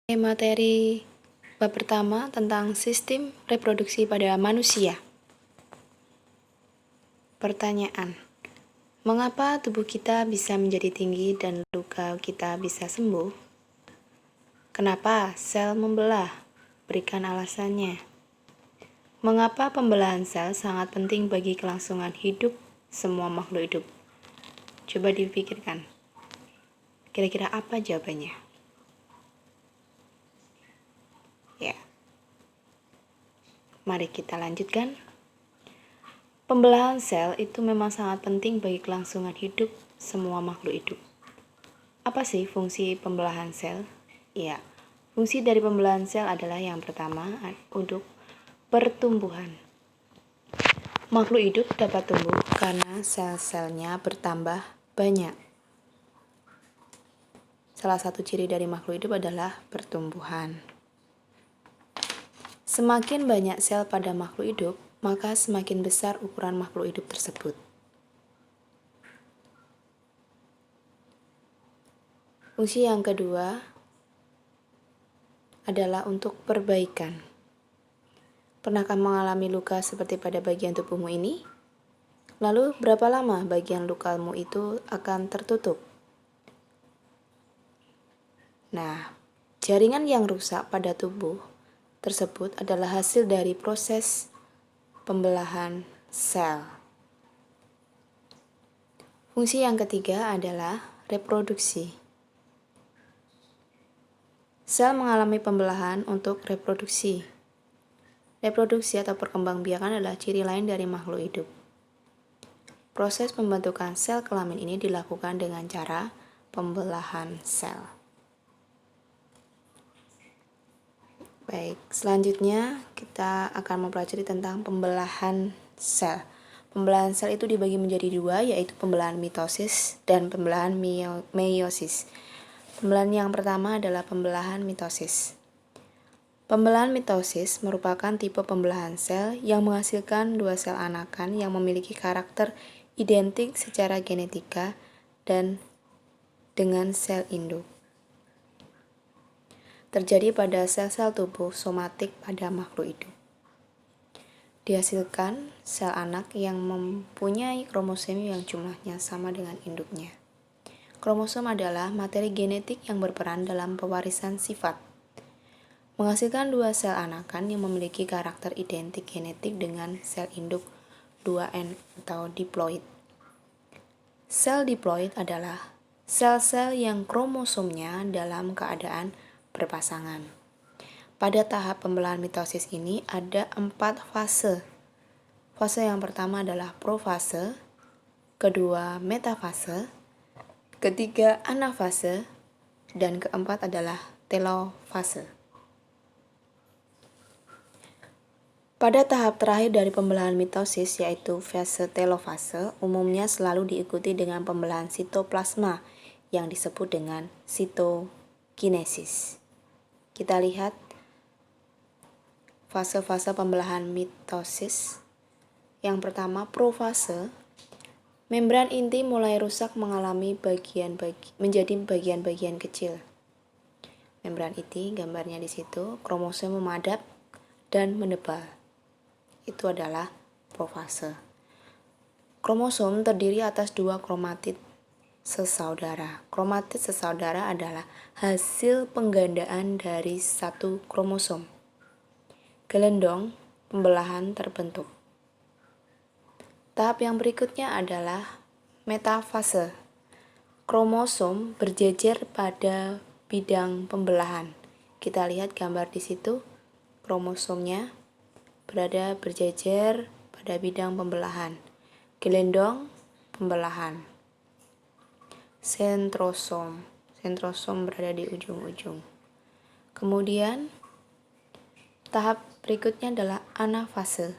Materi bab pertama tentang sistem reproduksi pada manusia. Pertanyaan: mengapa tubuh kita bisa menjadi tinggi dan luka kita bisa sembuh? Kenapa sel membelah? Berikan alasannya. Mengapa pembelahan sel sangat penting bagi kelangsungan hidup semua makhluk hidup? Coba dipikirkan. Kira-kira apa jawabannya? Ya. Mari kita lanjutkan. Pembelahan sel itu memang sangat penting bagi kelangsungan hidup semua makhluk hidup. Apa sih fungsi pembelahan sel? Ya, fungsi dari pembelahan sel adalah yang pertama untuk pertumbuhan. Makhluk hidup dapat tumbuh karena sel-selnya bertambah banyak. Salah satu ciri dari makhluk hidup adalah pertumbuhan. Semakin banyak sel pada makhluk hidup, maka semakin besar ukuran makhluk hidup tersebut. Fungsi yang kedua adalah untuk perbaikan. Pernahkah mengalami luka seperti pada bagian tubuhmu ini? Lalu, berapa lama bagian lukamu itu akan tertutup? Nah, jaringan yang rusak pada tubuh tersebut adalah hasil dari proses pembelahan sel. Fungsi yang ketiga adalah reproduksi. Sel mengalami pembelahan untuk reproduksi. Reproduksi atau perkembangbiakan adalah ciri lain dari makhluk hidup. Proses pembentukan sel kelamin ini dilakukan dengan cara pembelahan sel. Baik, selanjutnya kita akan mempelajari tentang pembelahan sel. Pembelahan sel itu dibagi menjadi dua, yaitu pembelahan mitosis dan pembelahan meiosis. Pembelahan yang pertama adalah pembelahan mitosis. Pembelahan mitosis merupakan tipe pembelahan sel yang menghasilkan dua sel anakan yang memiliki karakter identik secara genetika dan dengan sel induk. Terjadi pada sel-sel tubuh somatik pada makhluk hidup. Dihasilkan sel anak yang mempunyai kromosom yang jumlahnya sama dengan induknya. Kromosom adalah materi genetik yang berperan dalam pewarisan sifat. Menghasilkan dua sel anakan yang memiliki karakter identik genetik dengan sel induk 2N atau diploid. Sel diploid adalah sel-sel yang kromosomnya dalam keadaan berpasangan. Pada tahap pembelahan mitosis ini ada 4 fase. Fase yang pertama adalah profase, kedua metafase, ketiga anafase, dan keempat adalah telofase. Pada tahap terakhir dari pembelahan mitosis yaitu fase telofase, umumnya selalu diikuti dengan pembelahan sitoplasma yang disebut dengan sitokinesis. Kita lihat fase-fase pembelahan mitosis. Yang pertama, profase. Membran inti mulai rusak mengalami menjadi bagian-bagian kecil. Membran inti, gambarnya di situ, kromosom memadap dan menebal. Itu adalah profase. Kromosom terdiri atas dua kromatid sesaudara. Kromatid sesaudara adalah hasil penggandaan dari satu kromosom. Gelendong pembelahan terbentuk. Tahap yang berikutnya adalah metafase. Kromosom berjejer pada bidang pembelahan. Kita lihat gambar di situ. Kromosomnya berada berjejer pada bidang pembelahan. Gelendong pembelahan. Sentrosom berada di ujung-ujung. Kemudian tahap berikutnya adalah anafase.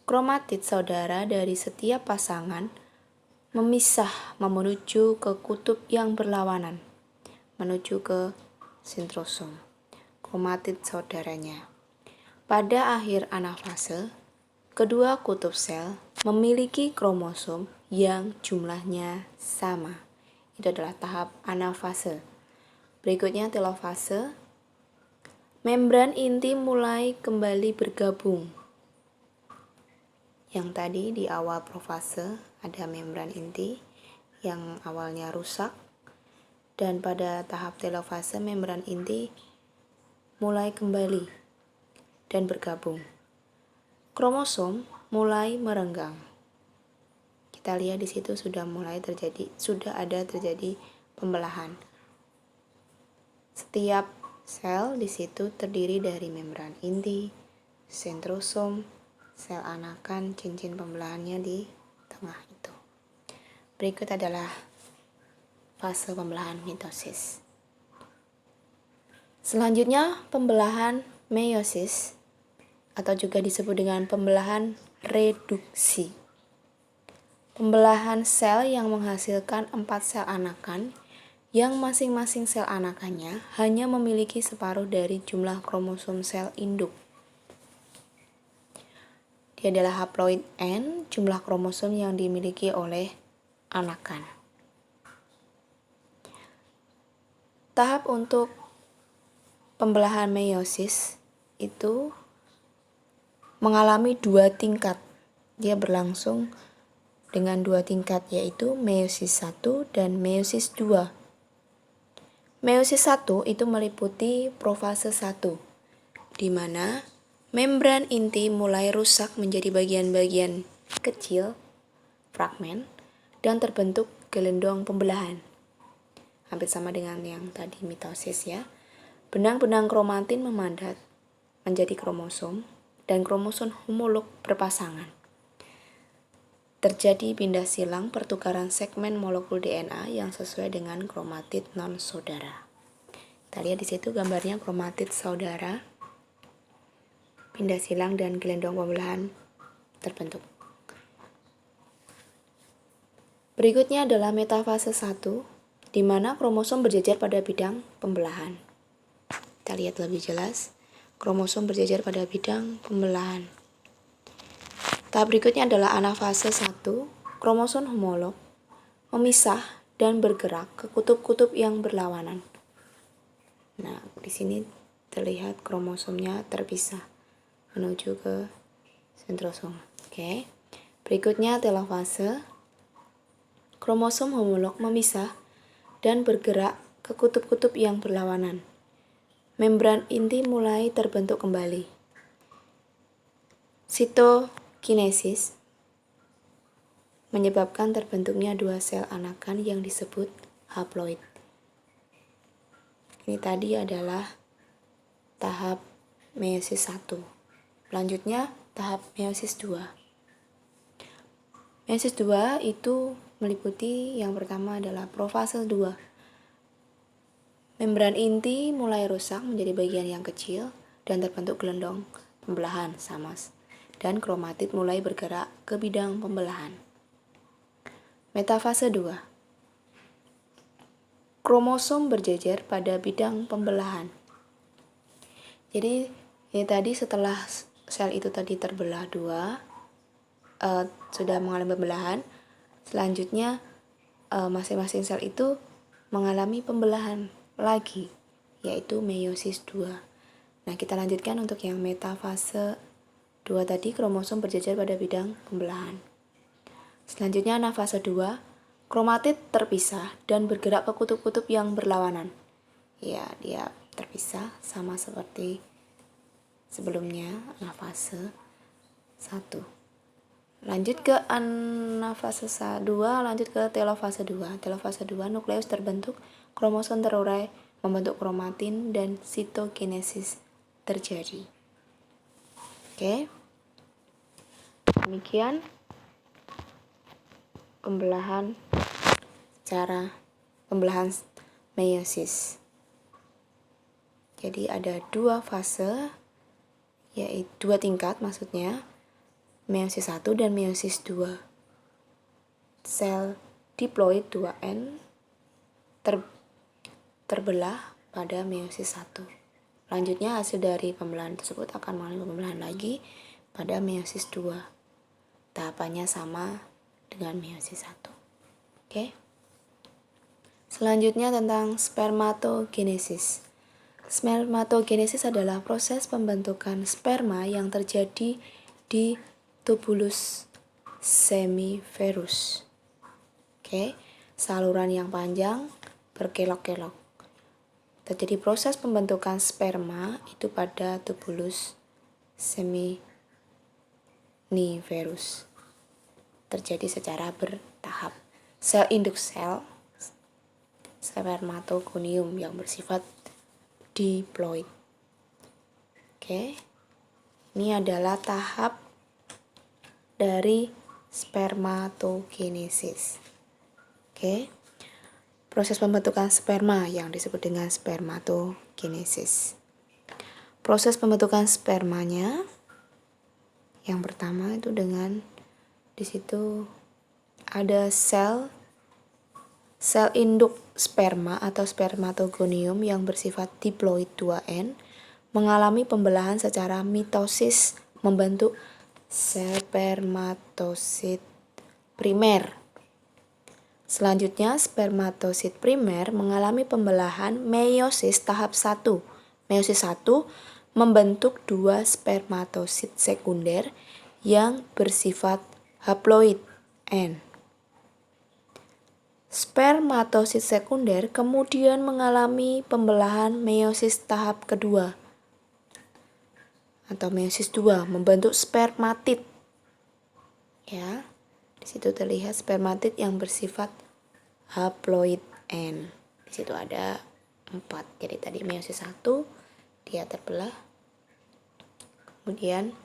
Kromatid saudara dari setiap pasangan memisah menuju ke kutub yang berlawanan, menuju ke sentrosom, kromatid saudaranya. Pada akhir anafase, kedua kutub sel memiliki kromosom yang jumlahnya sama. Itu adalah tahap anafase. Berikutnya telofase. membran inti mulai kembali bergabung. Yang tadi di awal profase ada membran inti yang awalnya rusak, dan pada tahap telofase membran inti mulai kembali dan bergabung. Kromosom mulai merenggang. Kita lihat di situ sudah ada terjadi pembelahan. Setiap sel di situ terdiri dari membran inti, sentrosom, sel anakan, cincin pembelahannya di tengah itu. Berikut adalah fase pembelahan mitosis. Selanjutnya pembelahan meiosis atau juga disebut dengan pembelahan reduksi. Pembelahan sel yang menghasilkan 4 sel anakan yang masing-masing sel anakannya hanya memiliki separuh dari jumlah kromosom sel induk. Dia adalah haploid N, jumlah kromosom yang dimiliki oleh anakan. Tahap untuk pembelahan meiosis itu mengalami 2 tingkat. Dia berlangsung dengan 2 tingkat, yaitu meiosis 1 dan meiosis 2. Meiosis 1 itu meliputi profase 1, di mana membran inti mulai rusak menjadi bagian-bagian kecil, fragmen, dan terbentuk gelendong pembelahan. Hampir sama dengan yang tadi mitosis ya. Benang-benang kromatin memadat menjadi kromosom, dan kromosom homolog berpasangan. Terjadi pindah silang pertukaran segmen molekul DNA yang sesuai dengan kromatid non-saudara. Kita lihat di situ gambarnya kromatid saudara, pindah silang dan gelendong pembelahan terbentuk. Berikutnya adalah metafase 1, di mana kromosom berjejer pada bidang pembelahan. Kita lihat lebih jelas, kromosom berjejer pada bidang pembelahan. Tahap berikutnya adalah anafase 1, kromosom homolog memisah dan bergerak ke kutub-kutub yang berlawanan. Nah, di sini terlihat kromosomnya terpisah menuju ke sentrosom. Oke. Berikutnya telofase, kromosom homolog memisah dan bergerak ke kutub-kutub yang berlawanan. Membran inti mulai terbentuk kembali. Sitokinesis menyebabkan terbentuknya 2 sel anakan yang disebut haploid. Ini tadi adalah tahap meiosis 1. Selanjutnya tahap meiosis 2. Meiosis 2 itu meliputi yang pertama adalah profase 2. Membran inti mulai rusak menjadi bagian yang kecil dan terbentuk gelendong pembelahan sama, dan kromatid mulai bergerak ke bidang pembelahan. Metafase 2. Kromosom berjejer pada bidang pembelahan. Jadi ini tadi setelah sel itu tadi terbelah 2, sudah mengalami pembelahan, selanjutnya masing-masing sel itu mengalami pembelahan lagi, yaitu meiosis 2. Nah, kita lanjutkan untuk yang metafase 2 tadi, kromosom berjejer pada bidang pembelahan. Selanjutnya anafase 2, kromatid terpisah dan bergerak ke kutub-kutub yang berlawanan. Ya, dia terpisah sama seperti sebelumnya, anafase 1. Lanjut ke anafase 2, lanjut ke telofase 2. Telofase 2, nukleus terbentuk, kromosom terurai, membentuk kromatin, dan sitokinesis terjadi. Oke. Demikian pembelahan meiosis. Jadi ada 2 fase, yaitu 2 tingkat maksudnya, meiosis 1 dan meiosis 2. Sel diploid 2N terbelah pada meiosis 1. Lanjutnya hasil dari pembelahan tersebut akan mengalami pembelahan lagi pada meiosis 2. Tahapannya sama dengan meiosis 1. Oke. Selanjutnya tentang spermatogenesis. Spermatogenesis adalah proses pembentukan sperma yang terjadi di tubulus semiferus. Oke, saluran yang panjang berkelok-kelok. Terjadi proses pembentukan sperma itu pada tubulus semiferus. Terjadi secara bertahap. Sel induk sel spermatogonium yang bersifat diploid. Oke. Ini adalah tahap dari spermatogenesis. Oke. Proses pembentukan sperma yang disebut dengan spermatogenesis. Proses pembentukan spermanya yang pertama itu dengan di situ ada sel induk sperma atau spermatogonium yang bersifat diploid 2N mengalami pembelahan secara mitosis membentuk spermatosit primer. Selanjutnya, spermatosit primer mengalami pembelahan meiosis tahap 1. Meiosis 1 membentuk 2 spermatosit sekunder yang bersifat haploid N. Spermatosit sekunder kemudian mengalami pembelahan meiosis tahap kedua atau meiosis 2 membentuk spermatid. Ya, di situ terlihat spermatid yang bersifat haploid N. Di situ ada 4. Jadi tadi meiosis 1 dia terbelah. Kemudian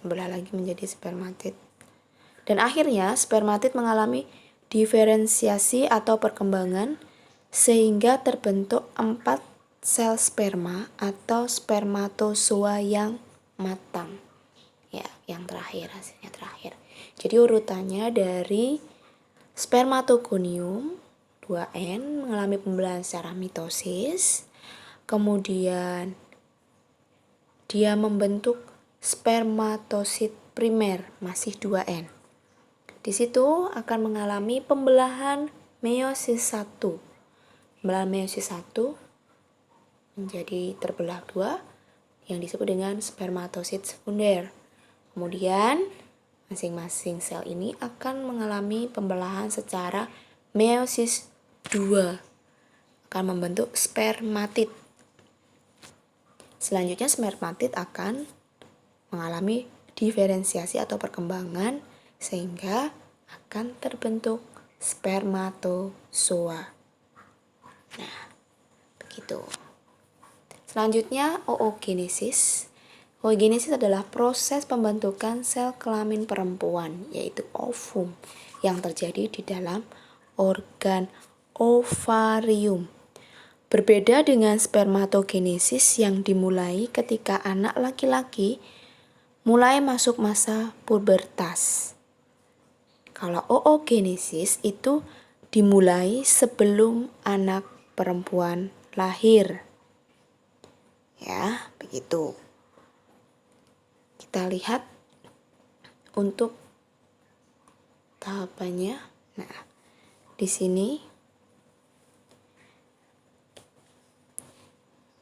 terbelah lagi menjadi spermatid. Dan akhirnya spermatid mengalami diferensiasi atau perkembangan sehingga terbentuk 4 sel sperma atau spermatozoa yang matang. Ya, yang terakhir hasilnya terakhir. Jadi urutannya dari spermatogonium 2N mengalami pembelahan secara mitosis, kemudian dia membentuk spermatosit primer masih 2N. Di situ akan mengalami pembelahan meiosis 1. Pembelahan meiosis 1 menjadi terbelah 2 yang disebut dengan spermatosit sekunder. Kemudian masing-masing sel ini akan mengalami pembelahan secara meiosis 2 akan membentuk spermatid. Selanjutnya spermatid akan mengalami diferensiasi atau perkembangan sehingga akan terbentuk spermatozoa. Nah, begitu. Selanjutnya oogenesis. Oogenesis adalah proses pembentukan sel kelamin perempuan, yaitu ovum, yang terjadi di dalam organ ovarium. Berbeda dengan spermatogenesis yang dimulai ketika anak laki-laki mulai masuk masa pubertas. Kalau oogenesis itu dimulai sebelum anak perempuan lahir. Ya, begitu. Kita lihat untuk tahapannya. Nah, di sini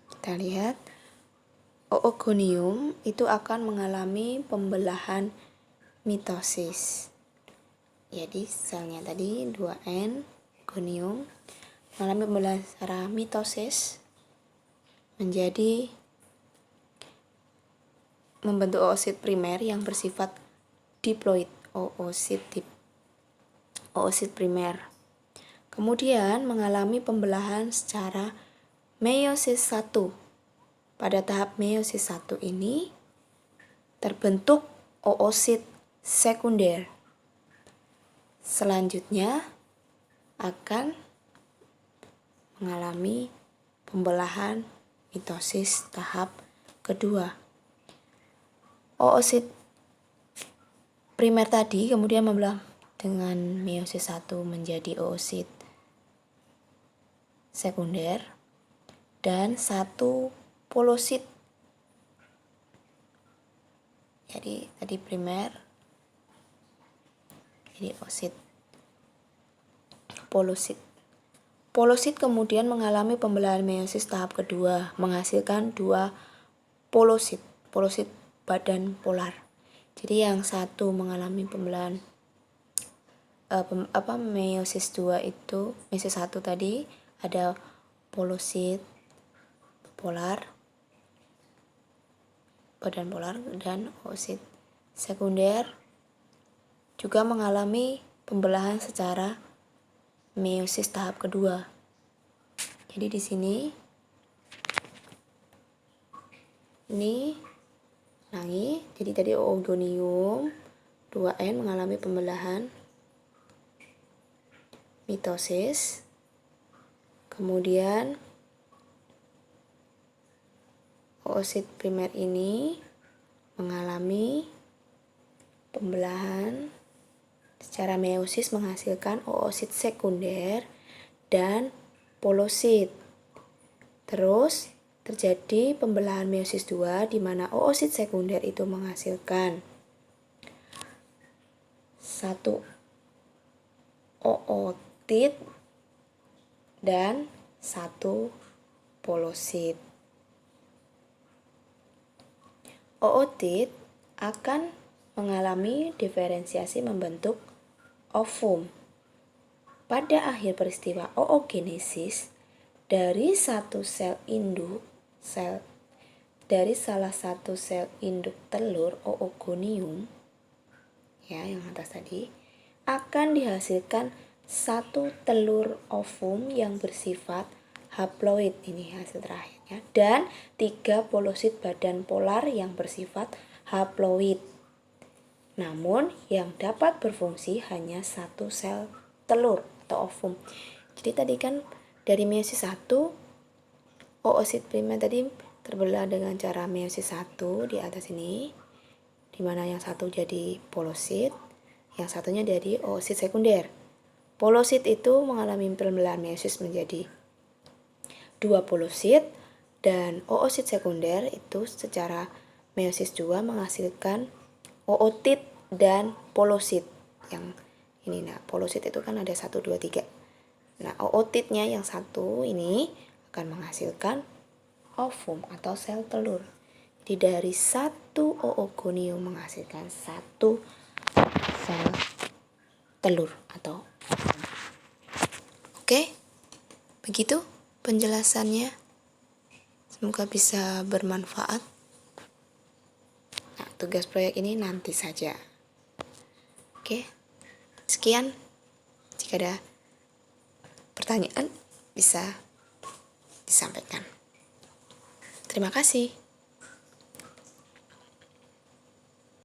kita lihat oogonium itu akan mengalami pembelahan mitosis. Jadi selnya tadi 2N gonium mengalami pembelahan secara mitosis menjadi membentuk oosit primer yang bersifat diploid, oosit primer. Kemudian mengalami pembelahan secara meiosis 1. Pada tahap meiosis 1 ini terbentuk oosit sekunder. Selanjutnya akan mengalami pembelahan mitosis tahap kedua. Oosit primer tadi kemudian membelah dengan meiosis 1 menjadi oosit sekunder dan 1 polosit. Jadi tadi primer jadi oosit polosit. Polosit kemudian mengalami pembelahan meiosis tahap kedua, menghasilkan dua polosit badan polar. Jadi yang satu mengalami pembelahan meiosis 2 itu, meiosis 1 tadi ada polosit polar, badan polar, dan oosit sekunder juga mengalami pembelahan secara meiosis tahap kedua. Jadi di sini ini nangi, jadi tadi oogonium 2N mengalami pembelahan mitosis. Kemudian oosit primer ini mengalami pembelahan secara meiosis menghasilkan oosit sekunder dan polosit. Terus terjadi pembelahan meiosis 2 di mana oosit sekunder itu menghasilkan satu ootit dan satu polosit. Ootit akan mengalami diferensiasi membentuk ovum. Pada akhir peristiwa oogenesis, dari satu sel induk, dari salah satu sel induk telur oogonium, ya yang atas tadi, akan dihasilkan satu telur ovum yang bersifat haploid, ini hasil terakhirnya, dan 3 polosit badan polar yang bersifat haploid. Namun yang dapat berfungsi hanya satu sel telur atau ovum. Jadi tadi kan dari meiosis 1 oosit primer tadi terbelah dengan cara meiosis 1 di atas ini, dimana yang satu jadi polosit, yang satunya jadi oosit sekunder. Polosit itu mengalami pembelahan meiosis menjadi 2 polosit, dan oosit sekunder itu secara meiosis 2 menghasilkan ootit dan polosit. Yang ini, nah polosit itu kan ada 1, 2, 3. Nah ootitnya yang satu ini akan menghasilkan ovum atau sel telur. Jadi dari satu oogonium menghasilkan satu sel telur atau ovum. Oke, begitu penjelasannya. Semoga bisa bermanfaat. Nah, tugas proyek ini nanti saja. Oke, sekian. Jika ada pertanyaan bisa disampaikan. Terima kasih.